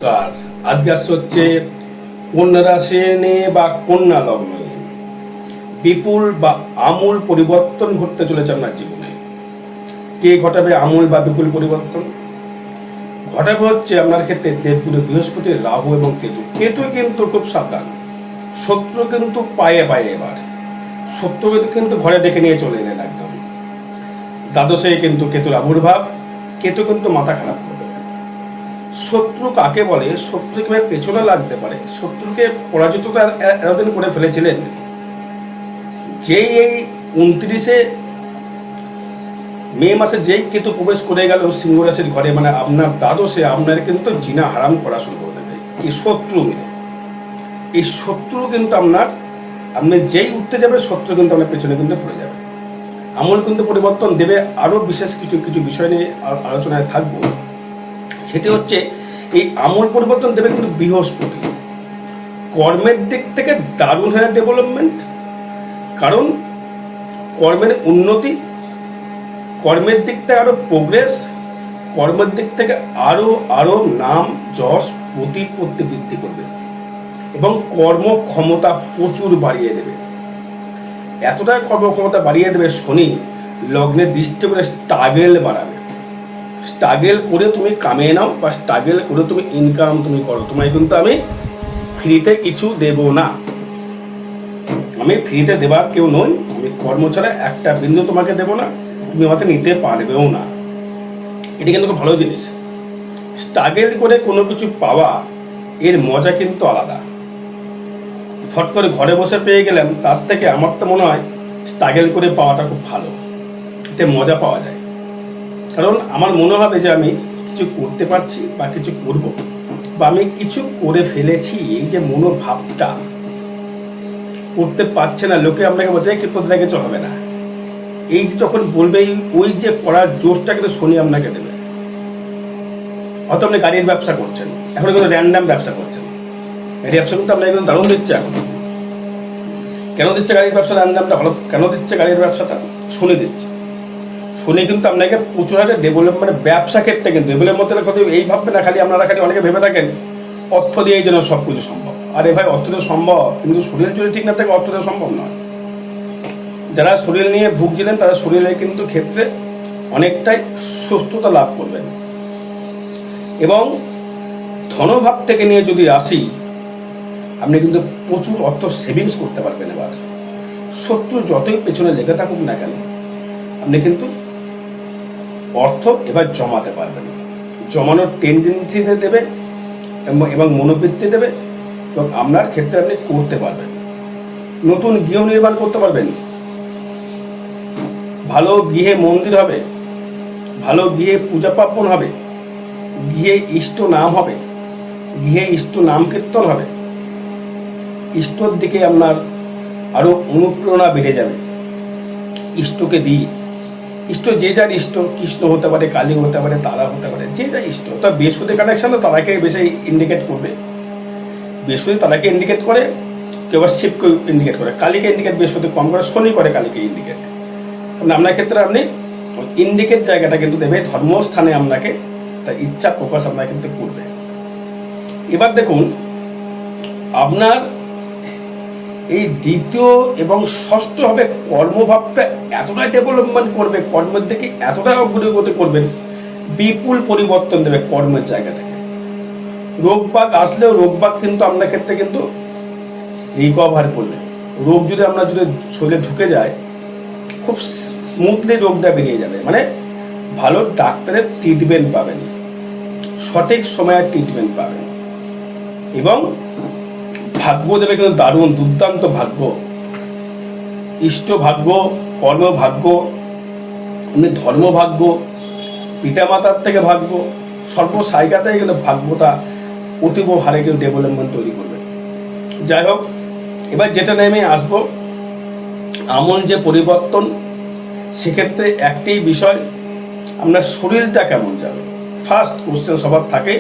আর আজকে আসছে হচ্ছে কন্যা রাশি নিয়ে বা কন্যা লগ্ন নিয়ে বিপুল বা আমূল পরিবর্তন ঘটতে চলেছে আপনার জীবনে। কে ঘটাবে আমূল বা বিপুল পরিবর্তন? ঘটাবে হচ্ছে আপনার ক্ষেত্রে দেবগুরু বৃহস্পতি, রাহু এবং কেতু। কেতু কিন্তু খুব সাবধান, শত্রু কিন্তু পায়ে পায়ে, এবার শত্রু কিন্তু ঘরে ডেকে নিয়ে চলে এলেন একদম। দ্বাদশে কিন্তু কেতুর আবির্ভাব, কেতু কিন্তু মাথা খারাপ করবে। শত্রু কাকে বলে, শত্রু কিভাবে পেছনে লাগতে পারে, শত্রুকে পরাজিত তো এতদিন করে ফেলেছিলেন। যেই এই 29শে মে মাসে যেই কেতু প্রবেশ করে গেল সিংহ রাশির ঘরে, মানে আপনার দ্বাদশে, আপনার কিন্তু জিনা হারাম করা শুরু করে দেবে এই শত্রু মিলে। এই শত্রু কিন্তু আপনি যেই উঠতে যাবে, শত্রু কিন্তু আপনার পেছনে কিন্তু পড়ে যাবে। আমল কিন্তু পরিবর্তন দেবে। আরো বিশেষ কিছু কিছু বিষয় নিয়ে আলোচনায় থাকবো। সেটি হচ্ছে এই আমূল পরিবর্তন দেবে কিন্তু বৃহস্পতি। কর্মের দিক থেকে দারুণ হয় ডেভেলপমেন্ট, কারণ কর্মের উন্নতি, কর্মের দিক থেকে আরো প্রোগ্রেস, কর্মের দিক থেকে আরো আরো নাম যশ প্রতিপত্তি বৃদ্ধি করবে এবং কর্মক্ষমতা প্রচুর বাড়িয়ে দেবে। এতটাই কর্মক্ষমতা বাড়িয়ে দেবে, শনি লগ্নের দৃষ্টি করে স্ট্রাগেল বাড়াবে। স্ট্রাগেল করে তুমি কামিয়ে নাও বা স্ট্রাগেল করে তুমি ইনকাম তুমি করো, তোমায় কিন্তু আমি ফ্রিতে কিছু দেব না। আমি ফ্রিতে দেবার কেউ নই। আমি কর্ম ছাড়া একটা বিন্দু তোমাকে দেব না, তুমি আমাকে নিতে পারবেও না। এটা কিন্তু খুব ভালো জিনিস। স্ট্রাগেল করে কোনো কিছু পাওয়া, এর মজা কিন্তু আলাদা। ফট করে ঘরে বসে পেয়ে গেলাম, তার থেকে আমার তো মনে হয় স্ট্রাগেল করে পাওয়াটা খুব ভালো, এতে মজা পাওয়া যায়। কারণ আমার মনে হবে যে আমি কিছু করতে পারছি বা কিছু করব, বা আমি কিছু করে ফেলেছি। এই যে মনোভাবটা, করতে পারছে না লোকে আপনাকে বলছে কি তোদের কিছু হবে না, এই যে যখন বলবে, ওই যে করার জোশটা কিন্তু শনি আপনাকে দেবে। হয়তো আপনি গাড়ির ব্যবসা করছেন, এখন কিন্তু র্যান্ডাম ব্যবসা করছেন, গাড়ির ব্যবসা কিন্তু আপনাকে কিন্তু দারুণ দিচ্ছে। এখন কেন দিচ্ছে গাড়ির ব্যবসা র্যান্ডামটা ভালো, কেন দিচ্ছে গাড়ির ব্যবসাটা? শনি দিচ্ছে। শনি কিন্তু আপনাকে প্রচুর হারে ডেভেলপ, মানে ব্যবসা ক্ষেত্রে কিন্তু এগুলোর মধ্যে এই ভাববে না, খালি আপনারা খালি অনেকে ভেবে থাকেন অর্থ দিয়েই যেন সব কিছু সম্ভব। আরে ভাই, অর্থ তো সম্ভব, কিন্তু শরীর যদি ঠিক না থাকে অর্থ তো সম্ভব নয়। যারা শরীর নিয়ে ভুগছিলেন তারা শরীরের কিন্তু ক্ষেত্রে অনেকটাই সুস্থতা লাভ করবেন। এবং ধনভাব থেকে নিয়ে যদি আসি, আপনি কিন্তু প্রচুর অর্থ সেভিংস করতে পারবেন। এবার শত্রু যতই পেছনে লেগে থাকুক না কেন, আপনি কিন্তু অর্থ এবার জমাতে পারবেন। জমানোর টেন্ডেন্সি দেবে এবং মনোবৃত্তি দেবে, এবং আপনার ক্ষেত্রে আপনি করতে পারবেন। নতুন গৃহ নির্মাণ করতে পারবেন, ভালো গৃহে মন্দির হবে, ভালো গৃহে পূজা পার্বণ হবে, গৃহে ইষ্ট নাম হবে, গৃহে ইষ্ট নাম কীর্তন হবে। ইষ্টর দিকে আপনার আরো অনুপ্রেরণা বেড়ে যাবে। ইষ্টকে দিই, ইষ্ট যে যার ইষ্ট, কৃষ্ণ হতে পারে, কালী হতে পারে, তারা হতে পারে, যে যা ইষ্ট। তা বৃহস্পতি কানেকশন তারাকে বেশি ইন্ডিকেট করবে। বৃহস্পতি তারাকে ইন্ডিকেট করে, কেউ আবার শিবকে ইন্ডিকেট করে, কালীকে ইন্ডিকেট বৃহস্পতি কম করে, শনি করে কালীকে ইন্ডিকেট। আপনার ক্ষেত্রে আপনি ইন্ডিকেট জায়গাটা কিন্তু দেবে ধর্মস্থানে আপনাকে, তার ইচ্ছা প্রকাশ আপনার কিন্তু করবে। এবার দেখুন, আপনার এই দ্বিতীয় এবং ষষ্ঠ হবে কর্মভাবটা এতটাই ডেভেলপমেন্ট করবে, কর্মের দিকে এতটাই অগ্রগতি করবেন, বিপুল পরিবর্তন দেবে কর্মের জায়গা থেকে। রোগবাগ আসলেও রোগবাগ কিন্তু আপনার ক্ষেত্রে কিন্তু রিকভার করবে। রোগ যদি যদি শরীরে ঢুকে যায়, খুব স্মুথলি রোগটা বেরিয়ে যাবে। মানে ভালো ডাক্তারের ট্রিটমেন্ট পাবেন, সঠিক সময়ে ট্রিটমেন্ট পাবেন, এবং ভাগ্য দেবে কিন্তু দারুণ দুর্দান্ত ভাগ্য, ইষ্ট ভাগ্য, কর্ম ভাগ্য, ধর্ম ভাগ্য, পিতামাতার থেকে ভাগ্য, সর্ব জায়গাতে গেলে ভাগ্যটা অতীব হারে কেউ ডেভেলপমেন্ট তৈরি করবে। যাই হোক, এবার যেটা নেমে আসবো, আমূল যে পরিবর্তন, সেক্ষেত্রে একটি বিষয়, আপনার শরীরটা কেমন যাবে। ফার্স্ট কোশ্চেন সবার থাকে।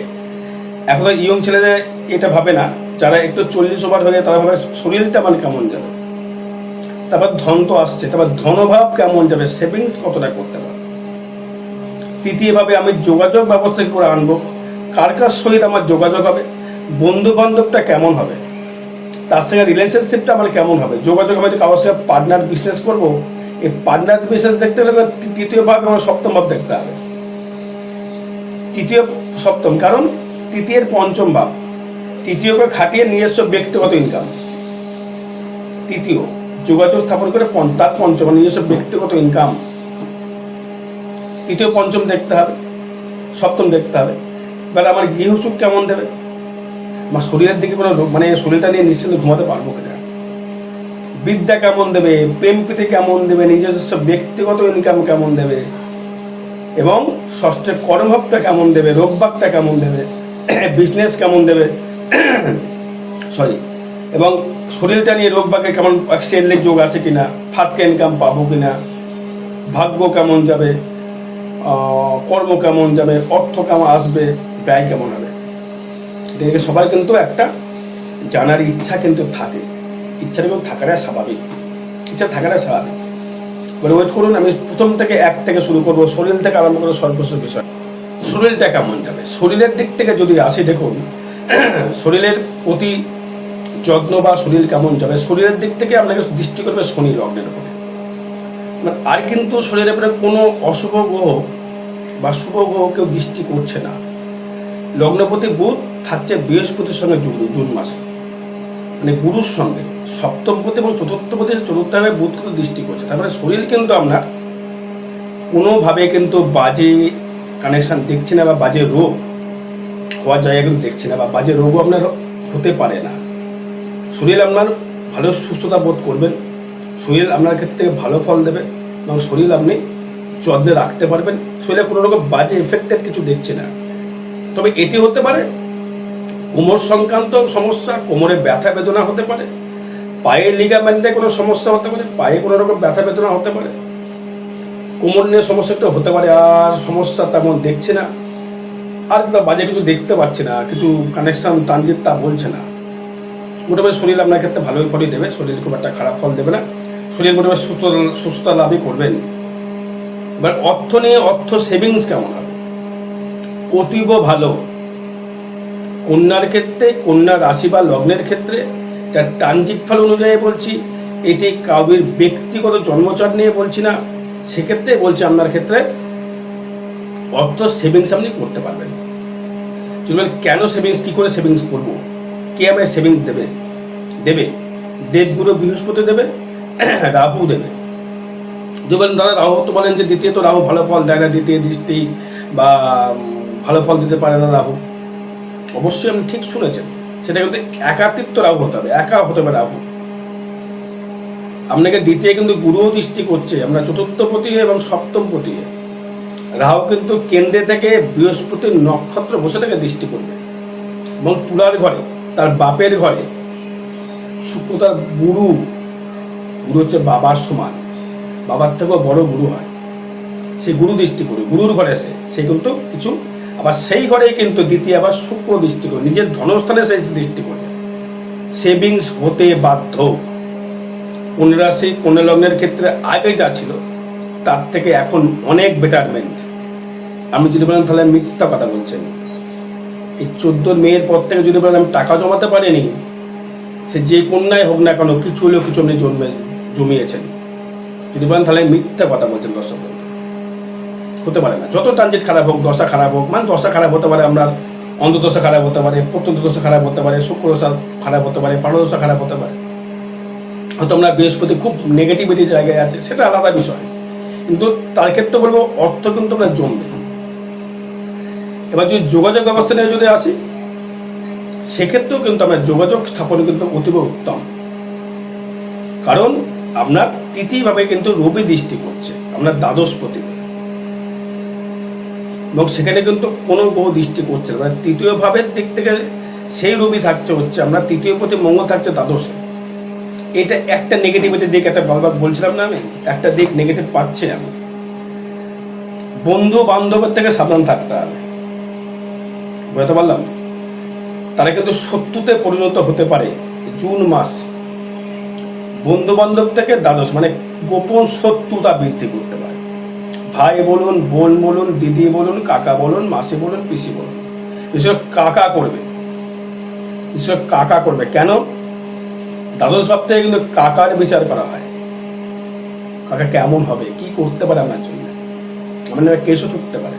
এখন ইয়ং ছেলেদের এটা ভাবে না, যারা একটু 40 ওভার হয়ে তারা ভাবে শরীরটা মানে কেমন যাবে। তারপর ধন তো আসছে, তারপর ধনভাব কেমন যাবে, সেভিংস কতটা করতে পারবে। তৃতীয়ভাবে আমি যোগাযোগ ব্যবস্থা করে আনবো, কার কার সহিত আমার যোগাযোগ হবে, বন্ধু বান্ধবটা কেমন হবে, তার সঙ্গে রিলেশনশিপটা আমার কেমন হবে, যোগাযোগ হবে কারোর সঙ্গে পার্টনার বিজনেস করবো, এই পার্টনার বিজনেস দেখতে হলে তৃতীয় ভাব এবং সপ্তম ভাব দেখতে হবে। তৃতীয় সপ্তম, কারণ তৃতীয়ের পঞ্চম ভাব, তৃতীয়কে খাটিয়ে নিজস্ব ব্যক্তিগত ইনকাম, তৃতীয় যোগাযোগ স্থাপন করে তার পঞ্চম নিজস্ব ব্যক্তিগত ইনকাম, তৃতীয় পঞ্চম দেখতে হবে, সপ্তম দেখতে হবে। এবার আমার গৃহসুখ কেমন দেবে, আমার শরীরের দিকে কোনো মানে শরীরটা নিয়ে নিশ্চিন্ত ঘুমাতে পারবো কিনা, বিদ্যা কেমন দেবে, প্রেম প্রীতি কেমন দেবে, নিজস্ব ব্যক্তিগত ইনকাম কেমন দেবে, এবং ষষ্ঠের কর্মভাবটা কেমন দেবে, রোগভাবটা কেমন দেবে, বিজনেস কেমন দেবে, সরি, এবং শরীরটা নিয়ে রোগভাগে কেমন অ্যাক্সিডেন্টের যোগ আছে কিনা, ফাটকে ইনকাম পাবো কিনা, ভাগ্য কেমন যাবে, কর্ম কেমন যাবে, অর্থ কেমন আসবে, ব্যয় কেমন হবে। দেখে সবাই কিন্তু একটা জানার ইচ্ছা কিন্তু থাকে, ইচ্ছাটা কিন্তু থাকাটাই স্বাভাবিক, ইচ্ছা থাকাটাই স্বাভাবিক। এবার ওয়েট করুন, আমি প্রথম থেকে এক থেকে শুরু করবো, শরীর থেকে আরম্ভ করে সর্বস্ব বিষয়। শরীরটা কেমন যাবে, শরীরের দিক থেকে যদি আসি, দেখুন শরীরের প্রতি যত্ন বা শরীর কেমন যাবে, শরীরের দিক থেকে আপনাকে দৃষ্টি করবে শনি লগ্নের উপরে। আর কিন্তু শরীরের উপরে কোনো অশুভ গ্রহ বা শুভ গ্রহ কেউ দৃষ্টি করছে না। লগ্নপতি বুধ থাকছে বৃহস্পতির সঙ্গে জুন মাসে, মানে গুরুর সঙ্গে সপ্তমপতি এবং চতুর্থপতি, চতুর্থভাবে বুধ কিন্তু দৃষ্টি করছে। তারপরে শরীর কিন্তু আপনার কোনোভাবে কিন্তু বাজে কানেকশন দেখছি না, বা বাজে রোগ হওয়ার জায়গা কিন্তু দেখছি না, বা বাজে রোগও আপনার হতে পারে না। শরীর আপনার ভালো সুস্থতা বোধ করবেন, শরীর আপনার ক্ষেত্রে ভালো ফল দেবে, এবং শরীর আপনি যত্নে রাখতে পারবেন, শরীরে কোনো রকম বাজে এফেক্টেড কিছু দেখছি না। তবে এটি হতে পারে কোমর সংক্রান্ত সমস্যা, কোমরে ব্যথা বেদনা হতে পারে, পায়ের লিগামেন্টে কোনো সমস্যা হতে পারে, পায়ে কোনো রকম ব্যথা বেদনা হতে পারে, কোমর নিয়ে সমস্যাটা হতে পারে। আর সমস্যা তেমন দেখছি না, আর বাজে কিছু দেখতে পাচ্ছি না, কিছু কানেকশন ট্রানজিট তা বলছে না। মোটামুটি শরীর আপনার ক্ষেত্রে ভালোই ফলই দেবে, শরীর খুব একটা খারাপ ফল দেবে না, শরীর মোটামুটি সুস্থতা লাভই করবেন। এবার অর্থ নিয়ে, অর্থ সেভিংস কেমন হবে, অতীব ভালো। কন্যার ক্ষেত্রে, কন্যা রাশি বা লগ্নের ক্ষেত্রে তার ট্রানজিট ফল অনুযায়ী বলছি, এটি কাউরির ব্যক্তিগত জন্মচার নিয়ে বলছি না, সেক্ষেত্রে বলছি আপনার ক্ষেত্রে অর্থ সেভিংস আপনি করতে পারবেন। চলবেন কেন সেভিংস, কী করে সেভিংস করবো, কে আমায় সেভিংস দেবে, দেবগুরু বৃহস্পতি দেবে, রাহু দেবে। যদি বলেন দাদা রাহু তো বলেন যে দ্বিতীয় তো রাহু ভালো ফল দেয় না, দ্বিতীয় দৃষ্টি বা ভালো ফল দিতে পারে না রাহু, অবশ্যই আপনি ঠিক শুনেছেন, সেটা কিন্তু একাতিত্ব রাহু হতে হবে, একা হতে হবে রাহু। আপনাকে দ্বিতীয় কিন্তু গুরুও দৃষ্টি করছে, আমরা চতুর্থপতি এবং সপ্তমপতি। রাহু কিন্তু কেন্দ্রে থেকে বৃহস্পতির নক্ষত্র বসে থেকে দৃষ্টি করবে, এবং তুলার ঘরে তার বাপের ঘরে শুক্র তার গুরু হচ্ছে বাবার সমান, বাবার থেকেও বড় গুরু হয়, সে গুরু দৃষ্টি করে গুরুর ঘরে সে কিন্তু কিছু, আবার সেই ঘরেই কিন্তু দ্বিতীয় আবার শুক্র দৃষ্টি করে নিজের ধনস্থানে সেই দৃষ্টি করে। সেভিংস হতে বাধ্য। কন্যা রাশি, কন্যা লগ্নের ক্ষেত্রে আগে যা ছিল তার থেকে এখন অনেক বেটারমেন্ট। আমি যদি বলেন তাহলে মিথ্যা কথা বলছেন। এই 14 মেয়ের পর থেকে যদি বলেন আমি টাকা জমাতে পারিনি, সে যে কন্যায় হোক না কেন কিছু হলেও কিছু আপনি জমিয়েছেন, যদি বলেন তাহলে মিথ্যা কথা বলছেন। দর্শক হতে পারে না, যত ট্রানজিট খারাপ হোক, দশা খারাপ হোক, মানে দশা খারাপ হতে পারে, আমরা অন্তর্দশা খারাপ হতে পারে, প্রত্যন্তদশা খারাপ হতে পারে, শুক্র দশা খারাপ হতে পারে, প্রাণদশা খারাপ হতে পারে, হয়তো আমরা বৃহস্পতি খুব নেগেটিভিটি জায়গায় আছে, সেটা আলাদা বিষয়, কিন্তু তার ক্ষেত্রে বলবো অর্থ কিন্তু আমরা জমবে। এবার যদি যোগাযোগ ব্যবস্থা নিয়ে যদি আসি, সেক্ষেত্রেও কিন্তু আমরা যোগাযোগ স্থাপন কিন্তু অতীব উত্তম, কারণ আপনার তৃতীয়ভাবে কিন্তু রবি দৃষ্টি করছে আপনার দ্বাদশপতি, এবং সেখানে কিন্তু কোনো বহু দৃষ্টি করছে না। তৃতীয় ভাবের দিক থেকে সেই রবি থাকছে হচ্ছে আমরা তৃতীয় প্রতি মঙ্গল থাকছে দ্বাদশে। এটা একটা নেগেটিভিটির দিক, একটা বারবার বলছিলাম না আমি, একটা দিক নেগেটিভ পাচ্ছি আমি। বন্ধু বান্ধবের থেকে সাবধান থাকতে হবে, বুঝতে পারলাম, তারা কিন্তু শত্রুতে পরিণত হতে পারে। জুন মাস বন্ধু বান্ধব থেকে দ্বাদশ, মানে গোপন শত্রুতা বৃদ্ধি করতে পারে। ভাই বলুন, বোন বলুন, দিদি বলুন, কাকা বলুন, মাসি বলুন, পিসি বলুন, ঈশ্বর কাকা করবে, ঈশ্বর কাকা করবে। কেন? দ্বাদশ ভাব থেকে কিন্তু কাকার বিচার করা হয়। কাকা কেমন হবে, কি করতে পারে আপনার জন্য, আপনার নামে কেসও ঠুকতে পারে,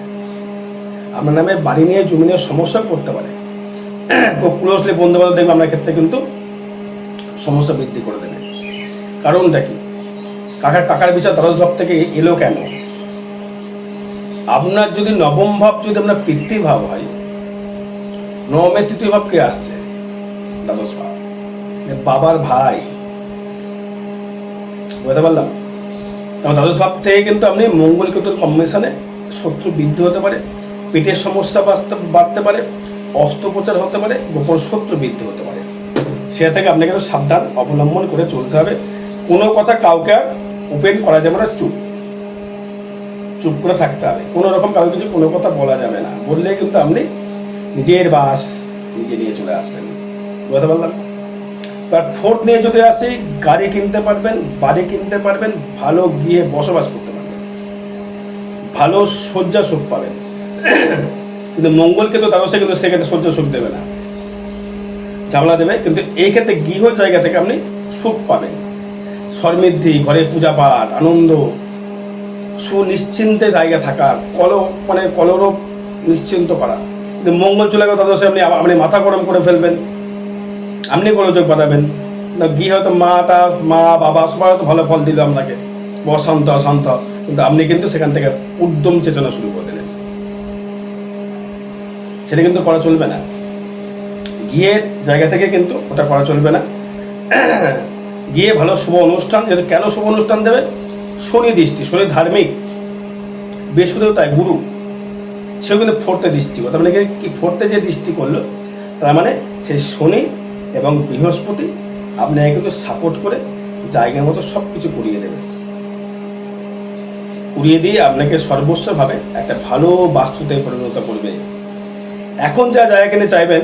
আপনার নামে বাড়ি নিয়ে জমি নিয়ে সমস্যা করতে পারে। খুব ক্লোজলি বন্ধু বান্ধব দেখবে আপনার ক্ষেত্রে কিন্তু সমস্যা বৃদ্ধি করে দেবে। কারণটা কি? কাকার বিচার দ্বাদশ ভাব থেকে এলো কেন? আপনার যদি নবম ভাব যদি আপনার পিতৃভাব হয়, নবমের তৃতীয় ভাব কে আসছে? দ্বাদশ ভাব, বাবার ভাই। বুঝতে পারলাম? তখন দ্বাদশ ভাব থেকে কিন্তু আপনি মঙ্গল কেতুর কম্বিনেশনে শত্রু বৃদ্ধি হতে পারে, পেটের সমস্যা বাড়তে পারে, অস্ত্রোপচার হতে পারে, গোপন শত্রু বৃদ্ধি হতে পারে। সে থেকে আপনাকে সাবধান অবলম্বন করে চলতে হবে। কোনো কথা কাউকে আর ওপেন করা যাবে না, চুপ করে থাকতে হবে। কোনো রকম কাউকে কিছু কোনো কথা বলা যাবে না, বললে কিন্তু আপনি নিজের বাস নিজে নিয়ে চলে আসবেন। বুঝতে পারলাম? এবার ফোর্থ নিয়ে যদি আসি, গাড়ি কিনতে পারবেন, বাড়ি কিনতে পারবেন, ভালো গিয়ে বসবাস করতে পারবেন, ভালো শয্যা সুখ পাবেন। কিন্তু মঙ্গলকে তো দ্বাদশে কিন্তু সেক্ষেত্রে শয্যা সুখ দেবে না, ঝামেলা দেবে। কিন্তু এই ক্ষেত্রে গৃহ জায়গা থেকে আপনি সুখ পাবেন, সমৃদ্ধি, ঘরে পূজা পাঠ, আনন্দ, সুনিশ্চিন্তে জায়গা থাকা, কলরব নিশ্চিন্ত করা। কিন্তু মঙ্গল চলে গেলে দ্বাদশে আপনি মাথা গরম করে ফেলবেন, আপনি গোলযোগ বাঁধাবেন। গৃহে হয়তো মা বাবা সবাই হয়তো ভালো ফল দিল আপনাকে, অশান্ত অশান্ত, কিন্তু আপনি কিন্তু সেখান থেকে উদ্যম চেতনা শুরু করে দিলেন। সেটা কিন্তু করা চলবে না, গিয়ের জায়গা থেকে কিন্তু ওটা করা চলবে না। গিয়ে ভালো শুভ অনুষ্ঠান, যেহেতু কেন শুভ অনুষ্ঠান দেবে? শনি দৃষ্টি, শনি ধার্মিক, বৃহস্পতিও তাই গুরু, সেও কিন্তু ফোর্থে দৃষ্টি। তার মানে কি ফোর্থে যে দৃষ্টি করলো, তার মানে সেই শনি এবং বৃহস্পতি আপনাকে কিন্তু সাপোর্ট করে জায়গার মতো সব কিছু করিয়ে দেবে, করিয়ে দিয়ে আপনাকে সর্বস্বভাবে একটা ভালো বাস্তুতে পরিণত করবে। এখন যা জায়গা কিনে চাইবেন,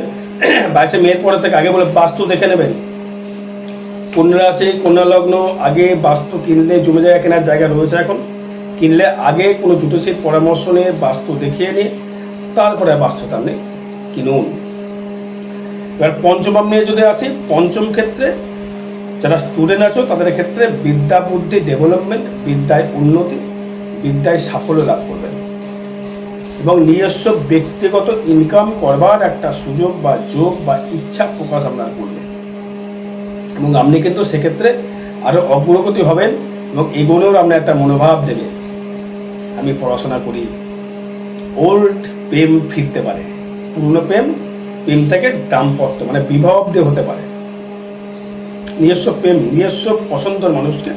22 মের পরে থেকে আগে বলে বাস্তু দেখে নেবেন। কন্যা রাশি, কন্যা লগ্ন, আগে বাস্তু কিনলে জমি জায়গা কেনার জায়গা রয়েছে। এখন কিনলে আগে কোনো জ্যোতিষীর পরামর্শ নিয়ে বাস্তু দেখিয়ে নিয়ে তারপরে বাস্তুটা আপনি কিনুন। এবার পঞ্চম ভাব নিয়ে যদি আসি, পঞ্চম ক্ষেত্রে যারা স্টুডেন্ট আছো তাদের ক্ষেত্রে বিদ্যা বুদ্ধি ডেভেলপমেন্ট, বিদ্যায় উন্নতি, বিদ্যায় সাফল্য লাভ করবেন এবং নিজস্ব ব্যক্তিগত ইনকাম করবার একটা সুযোগ বা যোগ বা ইচ্ছা প্রকাশ আপনার করবে এবং আপনি কিন্তু সেক্ষেত্রে আরো অগ্রগতি হবেন এবং এগোনোর আপনার একটা মনোভাব দেবে। আমি পড়াশোনা করি, ওল্ড প্রেম ফিরতে পারে, পুরনো প্রেম থেকে দাম্পত্য মানে বিবাহ অব্দি হতে পারে, নিজস্ব প্রেম, নিজস্ব পছন্দের মানুষকে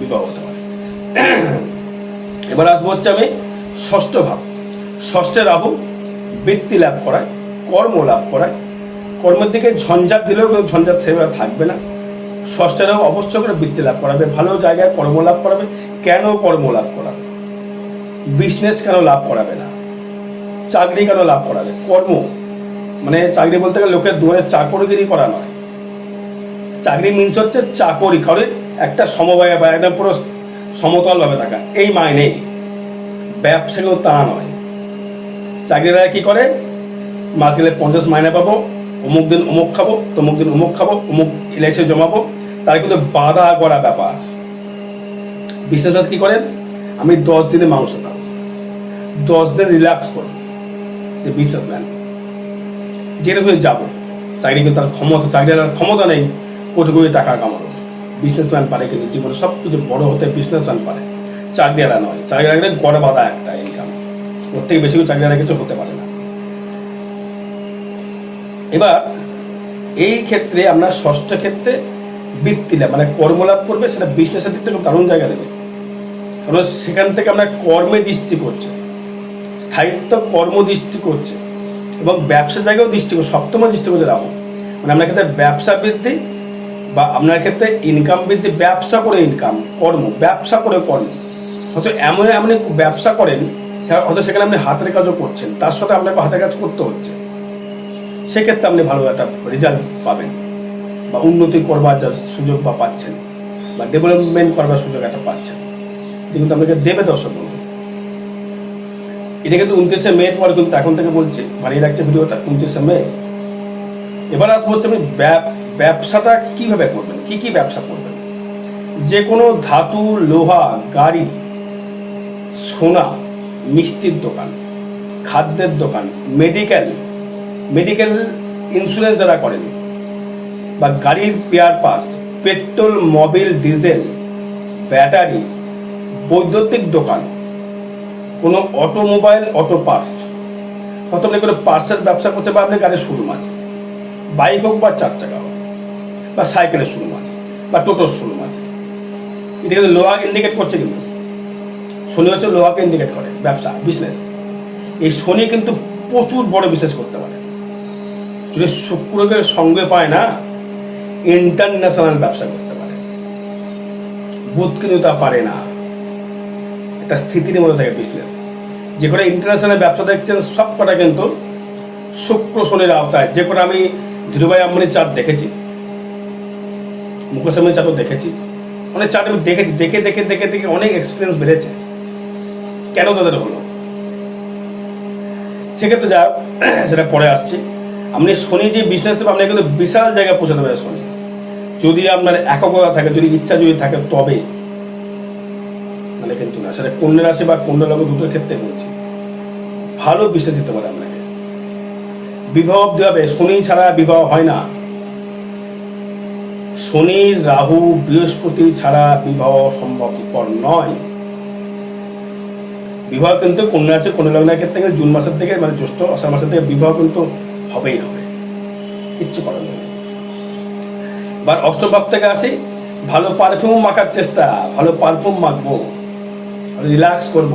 বিবাহ হতে পারে। এবার আসবো হচ্ছে আমি ষষ্ঠ ভাব। ষষ্ঠে রাহু বৃত্তি লাভ করায়, কর্ম লাভ করায়, কর্মের দিকে ঝঞ্ঝাট দিলেও কিন্তু ঝঞ্ঝাট সেভাবে থাকবে না। ষষ্ঠে রাহু অবশ্যই করে বৃত্তি লাভ করাবে, ভালো জায়গায় কর্ম লাভ করাবে। কেন কর্ম লাভ করাবে? বিজনেস কেন লাভ করাবে না? চাকরি কেন লাভ করাবে? কর্ম মানে চাকরি বলতে গেলে লোকের দুয়ারে চাকরিগিরি করা নয়। চাকরি মিনস হচ্ছে চাকরি করে একটা সমবায় বা একদম পুরো সমতলভাবে থাকা, এই মাইনে। ব্যবসা কিন্তু তা নয়। চাকরিরা কি করে? মাস গেলে 50 মাইনে পাবো, অমুক দিন অমুক খাবো, তমুক দিন অমুক খাবো, অমুক এলআইসি জমাবো, তার কিন্তু বাধা করা ব্যাপার। বিজনেস কি করেন? আমি 10 দিনে মাংস খাবো, 10 দিন রিল্যাক্স করবো, বিজনেসম্যান যেরকম যাবো। চাকরি কিন্তু তার ক্ষমতা, চাকরির ক্ষমতা নেই কোটি কোটি টাকা কামানো। বিজনেসম্যান পারে কিন্তু জীবনে সব কিছু বড় হতে বিজনেসম্যান পারে, চাকরিয়ালা নয়। চাকরিয়ালা গড়ে বাঁধা একটা ইনকাম, ওর থেকে বেশি চাকরিয়ালা কিছু হতে পারে না। এবার এই ক্ষেত্রে আপনার ষষ্ঠ ক্ষেত্রে বৃত্তি লাভ মানে কর্মলাভ করবে, সেটা বিজনেসের দিক থেকে দারুণ জায়গা দেবে। কারণ সেখান থেকে আপনার কর্মে দৃষ্টি করছে, স্থায়িত্ব কর্ম দৃষ্টি করছে এবং ব্যবসা জায়গাও দৃষ্টি করছে, সপ্তম দৃষ্টি করছে রাহু। মানে আপনার ক্ষেত্রে ব্যবসা বৃদ্ধি বা আপনার ক্ষেত্রে ইনকাম বৃদ্ধি, ব্যবসা করে ইনকাম, কর্ম, ব্যবসা করে কর্ম। হয়তো এমন আপনি ব্যবসা করেন, হয়তো সেখানে আপনি হাতের কাজও করছেন, তার সাথে আপনাকে হাতের কাজ করতে হচ্ছে, সেক্ষেত্রে আপনি ভালো একটা রেজাল্ট পাবেন বা উন্নতি করবার যা সুযোগ বা পাচ্ছেন বা ডেভেলপমেন্ট করবার সুযোগ একটা পাচ্ছেন, কিন্তু আপনাকে দেবে দর্শক বন্ধু। এটা কিন্তু 29শে মে পর, কিন্তু এখন থেকে বলছি, বানিয়ে রাখছে ভিডিওটা 29শে মে। এবার আসবো হচ্ছে আপনি ব্যবসাটা কিভাবে করবেন, কি কি ব্যবসা করবেন। যে কোনো ধাতু, লোহা, গাড়ি, সোনা, মিষ্টির দোকান, খাদ্যের দোকান, মেডিকেল ইন্স্যুরেন্স যারা করেন, বা গাড়ির pair pass, petrol, Mobil, diesel, battery, বৈদ্যুতিক দোকান, কোনো অটোমোবাইল, অটো পার্টস, হয়তো আপনি কোনো পার্টসের ব্যবসা করছে, বা আপনি গাড়ির শোরুম আছে, বাইক হোক বা 4 চাকা হোক, বা সাইকেলের শোরুম আছে, বা টোটোর শোরুম আছে। এটা কিন্তু লোহা ইন্ডিকেট করছে, কিন্তু শনি হচ্ছে লোহাকে ইন্ডিকেট করে, ব্যবসা, বিজনেস। এই শনি কিন্তু প্রচুর বড় বিজনেস করতে পারে যদি শুক্রকে সঙ্গে পায় না, ইন্টারন্যাশনাল ব্যবসা করতে পারে। বুধ কিন্তু তা পারে না, একটা স্থিতির মধ্যে থাকে বিজনেস। যে কটা ইন্টারন্যাশনাল ব্যবসা দেখছেন সব কটা কিন্তু শুক্র শনির আওতায়। যে কটা আমি ধীরুভাই আম্বানির চার্ট দেখেছি, মুকেশ আম্বানির চার্টও দেখেছি, অনেক চার্ট আমি দেখেছি, দেখে দেখে দেখে দেখে অনেক এক্সপিরিয়েন্স বেড়েছে। কেন তাদের হলো সেক্ষেত্রে যা সেটা পরে আসছে। আপনি শনি যে বিজনেস দেবে, আপনি কিন্তু বিশাল জায়গায় পৌঁছাতে পারে শনি, যদি আপনার এককতা থাকে, যদি ইচ্ছা যদি থাকে, তবে মানে কিন্তু না। সেটা কন্যা রাশি বা কন্যা লগ্ন দুটোর ক্ষেত্রে বলছি, ভালো বিজনেস দিতে পারে আপনাকে। বিবাহ হবে, শনি ছাড়া বিবাহ হয় না। শনি, রাহু, বৃহস্পতি ছাড়া বিবাহ সম্ভবপর নয়। বিবাহ কিন্তু কন্যা রাশি কন্যা লগ্নের ক্ষেত্রে জুন মাসের থেকে, মানে জ্যৈষ্ঠ আষাঢ় মাসের থেকে বিবাহ কিন্তু হবেই হবে, কিচ্ছু করার নেই। বা অষ্টম ভাব থেকে আসি, ভালো পারফিউম মাখার চেষ্টা, ভালো পারফিউম মাখবো, রিল্যাক্স করব,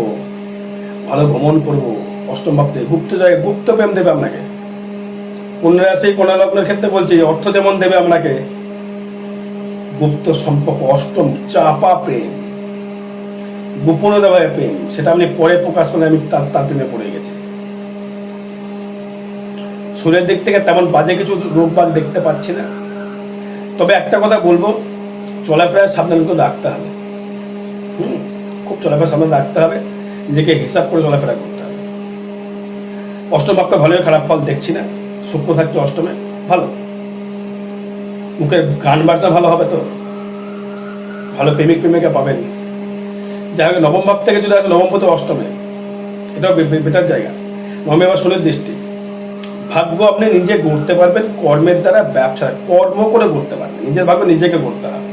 ভালো ভ্রমণ করব। অষ্টম ভাব থেকে গুপ্ত জায়গায় গুপ্ত প্রেম দেবে আপনাকে। কন্যা রাশি কন্যা লগ্নের ক্ষেত্রে বলছি, অর্থ যেমন দেবে আপনাকে, গুপ্ত সম্পর্ক, অষ্টম চাপা প্রেম, গোপনতা ভাবে প্রেম, সেটা আপনি পরে প্রকাশ করলে আমি তার প্রেমে পড়ে গেছি। শরীরের দিক থেকে তেমন বাজে কিছু রোগ বাগ দেখতে পাচ্ছি না। তবে একটা কথা বলবো, চলাফেরার সাবধান কিন্তু রাখতে হবে। খুব চলাফেরা সাবধান রাখতে হবে, নিজেকে হিসাব করে চলাফেরা করতে হবে। অষ্টম ভাবটা ভালোই, খারাপ ফল দেখছি না। শুক্র থাকছে অষ্টমে, ভালো। মুখের গান বাজনা ভালো হবে, তো ভালো প্রেমিক প্রেমিকা পাবেন। যাই হোক, নবম ভাব থেকে যদি আসে, নবম পথে অষ্টমে, এটাও বেটার জায়গা। নবমে আবার শনির দৃষ্টি। ভাগ্য আপনি নিজে গড়তে পারবেন কর্মের দ্বারা, ব্যবসা কর্ম করে গড়তে পারবেন। নিজের ভাগ্য নিজেকে গড়তে হবে,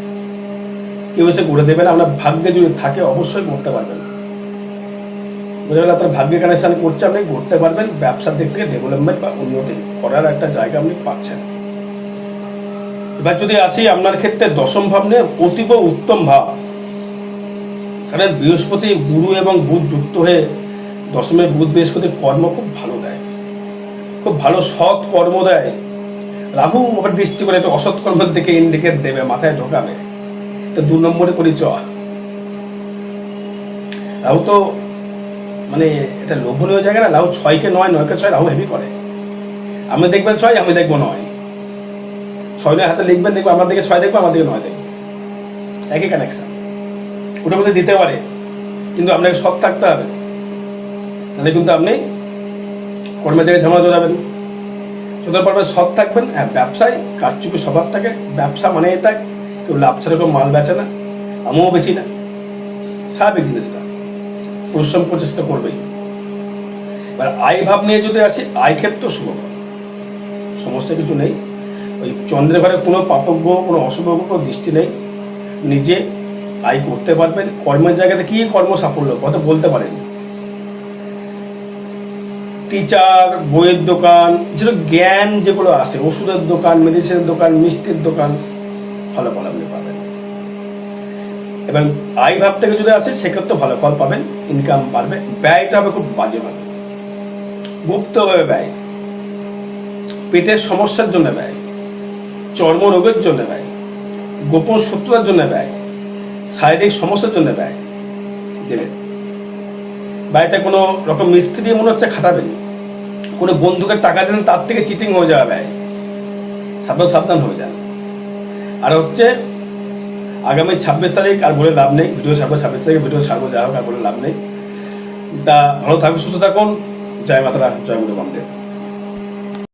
কেউ এসে গড়ে দেবেন। আপনার ভাগ্যে যদি থাকে অবশ্যই গড়তে পারবেন। বোঝা গেল, আপনার ভাগ্যে কানেকশন করছে, আপনি গড়তে পারবেন। ব্যবসার দিক থেকে ডেভেলপমেন্ট বা উন্নতি করার একটা জায়গা আপনি পাচ্ছেন। এবার যদি আসি আপনার ক্ষেত্রে দশম ভাব নিয়ে, অতীব উত্তম ভাব। কারণ বৃহস্পতি, গুরু এবং বুধ যুক্ত হয়ে দশমের বুধ বৃহস্পতি কর্ম খুব ভালো দেয়, খুব ভালো সৎ কর্ম দেয়। রাহু আবার দৃষ্টি করে একটু অসৎ কর্মের দিকে ইন্ডিকেট দেবে, মাথায় ঢোকাবে। তো 2 নম্বরে পরিচয়। রাহু তো মানে এটা লোভনীয় জায়গা না। রাহু 6কে 9, 9কে 6 রাহু হেভি করে। আপনি দেখবেন 6, আমি দেখবো 9। 6 9 হাতে লিখবেন, দেখবো আমার দিকে 6 দেখবো, আমার দিকে 9 দেখবো, একই কানেকশন। ওটার মধ্যে দিতে পারে, কিন্তু আপনাকে সৎ থাকতে হবে, তাহলে কিন্তু আপনি কর্মের জায়গায় ঝামেলা জড়াবেন। সুতরাং পারবেন সৎ থাকবেন। হ্যাঁ, ব্যবসায় কারচুপি স্বভাব থাকে। ব্যবসা মানে এটাই, কেউ লাভ ছাড়া কেউ মাল বেচে না, আমিও বেশি না, স্বাভাবিক জিনিসটা। পরিশ্রম প্রচেষ্টা করবেই। এবার আয় ভাব নিয়ে যদি আসি, আয় ক্ষেত্র শুভ ফল, সমস্যা কিছু নেই। ওই চন্দ্রের ঘরে কোনো পাপগ্য, কোনো অশুভ কোনো দৃষ্টি নেই। নিজে আয় করতে পারবেন। কর্মের জায়গাতে কি কর্ম সাফল্য কথা বলতে পারেন। টিচার, বইয়ের দোকান, যেগুলো জ্ঞান যেগুলো আসে, ওষুধের দোকান, মেডিসিনের দোকান, মিষ্টির দোকান, ভালো ফল আপনি পাবেন। এবং আয় ভাব থেকে যদি আসে, সেক্ষেত্রে ভালো ফল পাবেন, ইনকাম বাড়বে। ব্যয়টা হবে খুব বাজেভাবে, গুপ্তভাবে ব্যয়, পেটের সমস্যার জন্য ব্যয়, চর্মরোগের জন্য ব্যয়, গোপন শত্রুতার জন্য ব্যয়, শারীরিক সমস্যার জন্য ব্যয় দিলেন। ব্যয়টা কোনো রকম মিস্ত্রি মনে হচ্ছে খাটাবেন, কোনো বন্ধুকে টাকা দিলেন, তার থেকে চিটিং হয়ে যাওয়া ব্যয়, সাবধান হয়ে যান। আর হচ্ছে আগামী 26 তারিখ, আর বলে লাভ নেই, ভিডিও ছাড়বো 26 তারিখে, ভিডিও ছাড়বো, যা হোক, আর বলে লাভ নেই। তা ভালো থাকুন, সুস্থ থাকুন। জয় মাতারা, জয় গুরু বামদেব।